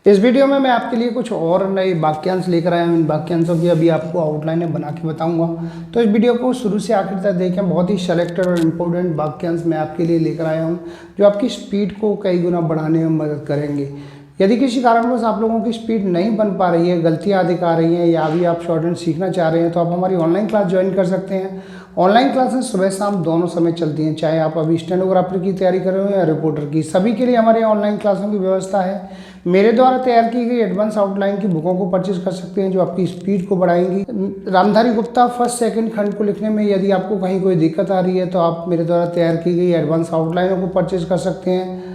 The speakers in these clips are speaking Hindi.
इस वीडियो में मैं आपके लिए कुछ और नए वाक्यांश लेकर आया हूँ। इन वाक्यांशों की अभी आपको आउटलाइन बना के बताऊंगा, तो इस वीडियो को शुरू से आखिर तक देखें। बहुत ही सेलेक्टेड और इम्पोर्टेंट वाक्यांश मैं आपके लिए लेकर आया हूँ जो आपकी स्पीड को कई गुना बढ़ाने में मदद करेंगे। यदि किसी कारणवश आप लोगों की स्पीड नहीं बन पा रही है, गलतियाँ अधिक आ रही हैं या अभी आप शॉर्टहैंड सीखना चाह रहे हैं, तो आप हमारी ऑनलाइन क्लास ज्वाइन कर सकते हैं। ऑनलाइन क्लासेस सुबह शाम दोनों समय चलती हैं, चाहे आप अभी स्टेनोग्राफर की तैयारी कर रहे हो या रिपोर्टर की, सभी के लिए हमारे ऑनलाइन क्लासों की व्यवस्था है। मेरे द्वारा तैयार की गई एडवांस आउटलाइन की बुकों को परचेज कर सकते हैं जो आपकी स्पीड को बढ़ाएंगी। रामधारी गुप्ता फर्स्ट सेकंड खंड को लिखने में यदि आपको कहीं कोई दिक्कत आ रही है तो आप मेरे द्वारा तैयार की गई एडवांस आउटलाइनों को परचेज कर सकते हैं।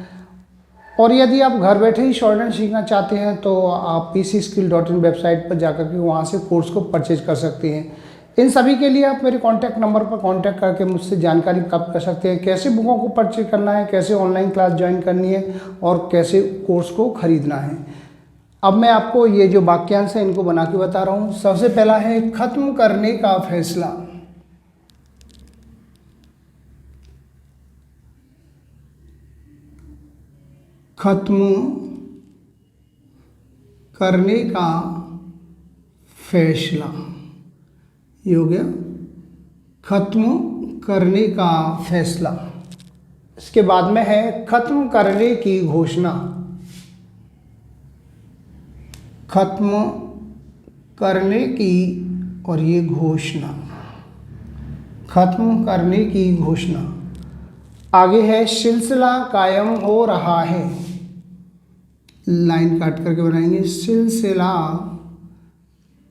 और यदि आप घर बैठे ही शॉर्टहैंड सीखना चाहते हैं तो आप pcskill.in वेबसाइट पर जाकर के वहाँ से कोर्स को परचेज कर सकते हैं। इन सभी के लिए आप मेरे कॉन्टैक्ट नंबर पर कॉन्टैक्ट करके मुझसे जानकारी प्राप्त कर सकते हैं, कैसे बुकों को परचेज करना है, कैसे ऑनलाइन क्लास ज्वाइन करनी है और कैसे कोर्स को खरीदना है। अब मैं आपको ये जो वाक्यांश है इनको बना के बता रहा हूँ। सबसे पहला है खत्म करने का फैसला। खत्म करने का फैसला, ये हो गया खत्म करने का फैसला। इसके बाद में है खत्म करने की घोषणा। खत्म करने की और ये घोषणा, खत्म करने की घोषणा। आगे है सिलसिला कायम हो रहा है। लाइन काट करके बनाएंगे, सिलसिला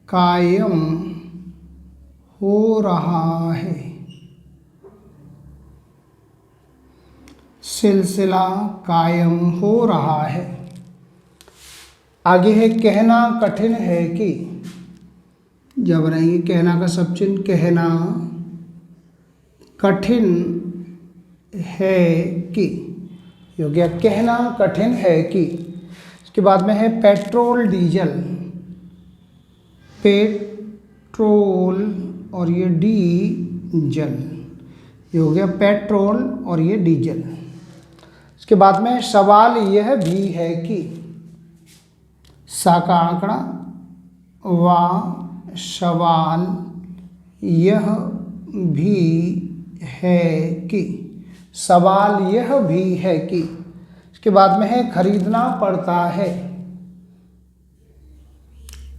कायम हो रहा है। सिलसिला कायम हो रहा है। आगे है कहना कठिन है कि। जब बनाएंगे कहना का सब चिन्ह, कहना कठिन है कि, हो गया कहना कठिन है कि। इसके बाद में है पेट्रोल डीजल। पेट्रोल और ये डीजल, ये हो गया पेट्रोल और ये डीजल। इसके बाद में सवाल यह भी है कि। सा का आंकड़ा वा, सवाल यह भी है कि। सवाल यह भी है कि। इसके बाद में है खरीदना पड़ता है।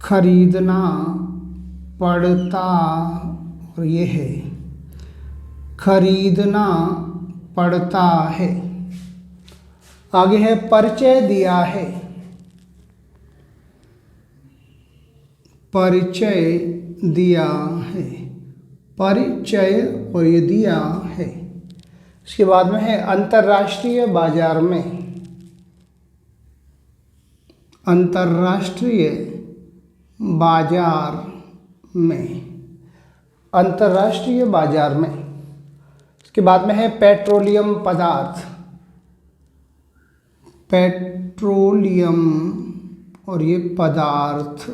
खरीदना पड़ता और ये है खरीदना पड़ता है। आगे है परिचय दिया है। परिचय दिया है। परिचय और ये दिया है। इसके बाद में है अंतर्राष्ट्रीय बाजार में। अंतर्राष्ट्रीय बाजार में। अंतर्राष्ट्रीय बाजार में। इसके बाद में है पेट्रोलियम पदार्थ। पेट्रोलियम और ये पदार्थ।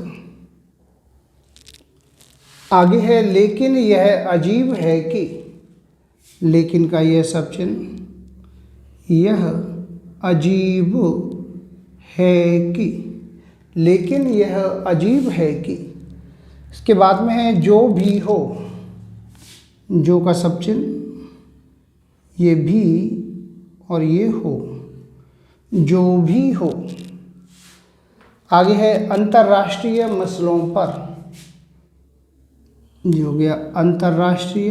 आगे है लेकिन यह अजीब है कि। लेकिन का यह सब चिन्ह, यह अजीब है कि। लेकिन यह अजीब है कि। इसके बाद में है जो भी हो। जो का सब चिन्ह, ये भी और ये हो, जो भी हो। आगे है अंतर्राष्ट्रीय मसलों पर। ये हो गया अंतर्राष्ट्रीय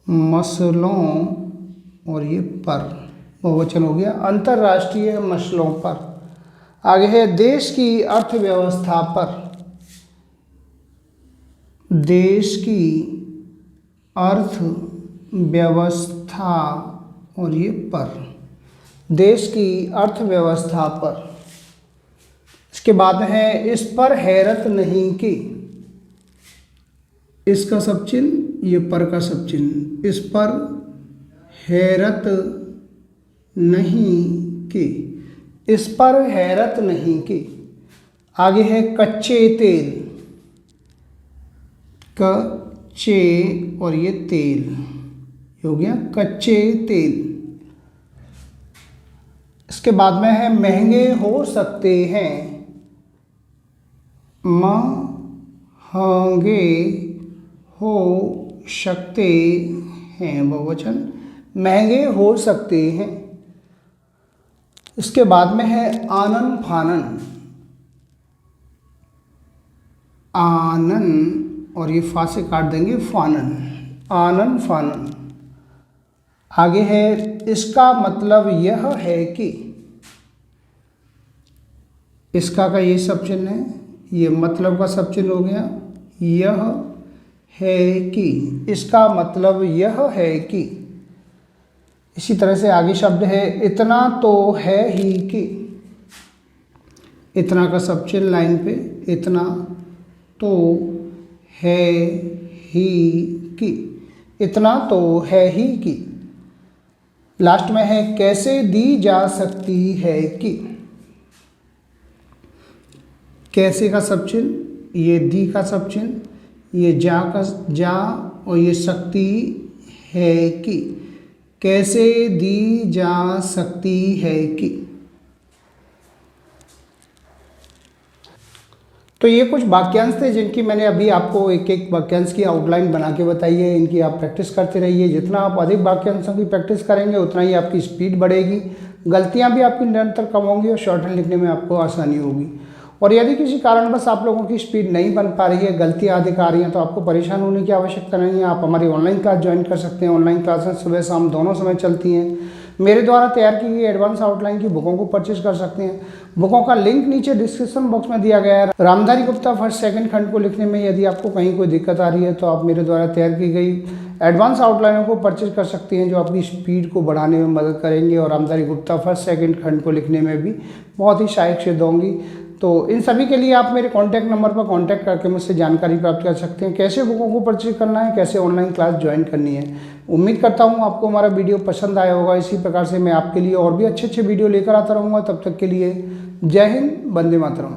मसलों और ये पर, बहुवचन हो गया अंतर्राष्ट्रीय मसलों पर। आगे है देश की अर्थव्यवस्था पर। देश की अर्थव्यवस्था और ये पर, देश की अर्थव्यवस्था पर। इसके बाद है इस पर हैरत नहीं कि। इसका सब चिन्ह, ये पर का सब चिन्ह, इस पर हैरत नहीं कि। इस पर हैरत नहीं कि। आगे है कच्चे तेल। कच्चे और ये तेल, हो गया कच्चे तेल। इसके बाद में है महंगे हो सकते हैं, महंगे हो सकते हैं, बहुवचन महंगे हो सकते हैं। इसके बाद में है आनन फानन, आनन और ये फा से काट देंगे फानन, आनन फानन। आगे है इसका मतलब यह है कि, इसका का ये सब चिन्ह है, ये मतलब का सब चिन्ह हो गया, यह है कि, इसका मतलब यह है कि। इसी तरह से आगे शब्द है इतना तो है ही कि, इतना का सब चिन्ह लाइन पे, इतना तो है ही कि, इतना तो है ही कि। लास्ट में है कैसे दी जा सकती है कि, कैसे का सब चिन्ह, ये दी का सब चिन्ह, ये जा का जा और ये सकती है कि, कैसे दी जा सकती है कि। तो ये कुछ वाक्यांश थे जिनकी मैंने अभी आपको एक एक वाक्यांश की आउटलाइन बना के बताई है। इनकी आप प्रैक्टिस करते रहिए। जितना आप अधिक वाक्यांशों की प्रैक्टिस करेंगे उतना ही आपकी स्पीड बढ़ेगी, गलतियां भी आपकी निरंतर कम होंगी और शॉर्ट हैंड लिखने में आपको आसानी होगी। और यदि किसी कारणवश आप लोगों की स्पीड नहीं बन पा रही है, गलतियां अधिक आ रही हैं, तो आपको परेशान होने की आवश्यकता नहीं है। आप हमारी ऑनलाइन क्लास ज्वाइन कर सकते हैं। ऑनलाइन क्लासेस सुबह शाम दोनों समय चलती हैं। मेरे द्वारा तैयार की गई एडवांस आउटलाइन की बुकों को परचेज कर सकते हैं। बुकों का लिंक नीचे डिस्क्रिप्शन बॉक्स में दिया गया है। रामधारी गुप्ता फर्स्ट सेकंड खंड को लिखने में यदि आपको कहीं कोई दिक्कत आ रही है तो आप मेरे द्वारा तैयार की गई एडवांस आउटलाइनों को परचेज कर सकते हैं, जो आपकी स्पीड को बढ़ाने में मदद करेंगे और रामधारी गुप्ता फर्स्ट सेकंड खंड को लिखने में भी बहुत ही सहायक सिद्ध होंगी। तो इन सभी के लिए आप मेरे कॉन्टैक्ट नंबर पर कॉन्टैक्ट करके मुझसे जानकारी प्राप्त कर सकते हैं, कैसे बुकों को परचेज करना है, कैसे ऑनलाइन क्लास ज्वाइन करनी है। उम्मीद करता हूँ आपको हमारा वीडियो पसंद आया होगा। इसी प्रकार से मैं आपके लिए और भी अच्छे अच्छे वीडियो लेकर आता रहूँगा। तब तक के लिए जय हिंद, वंदे मातरम।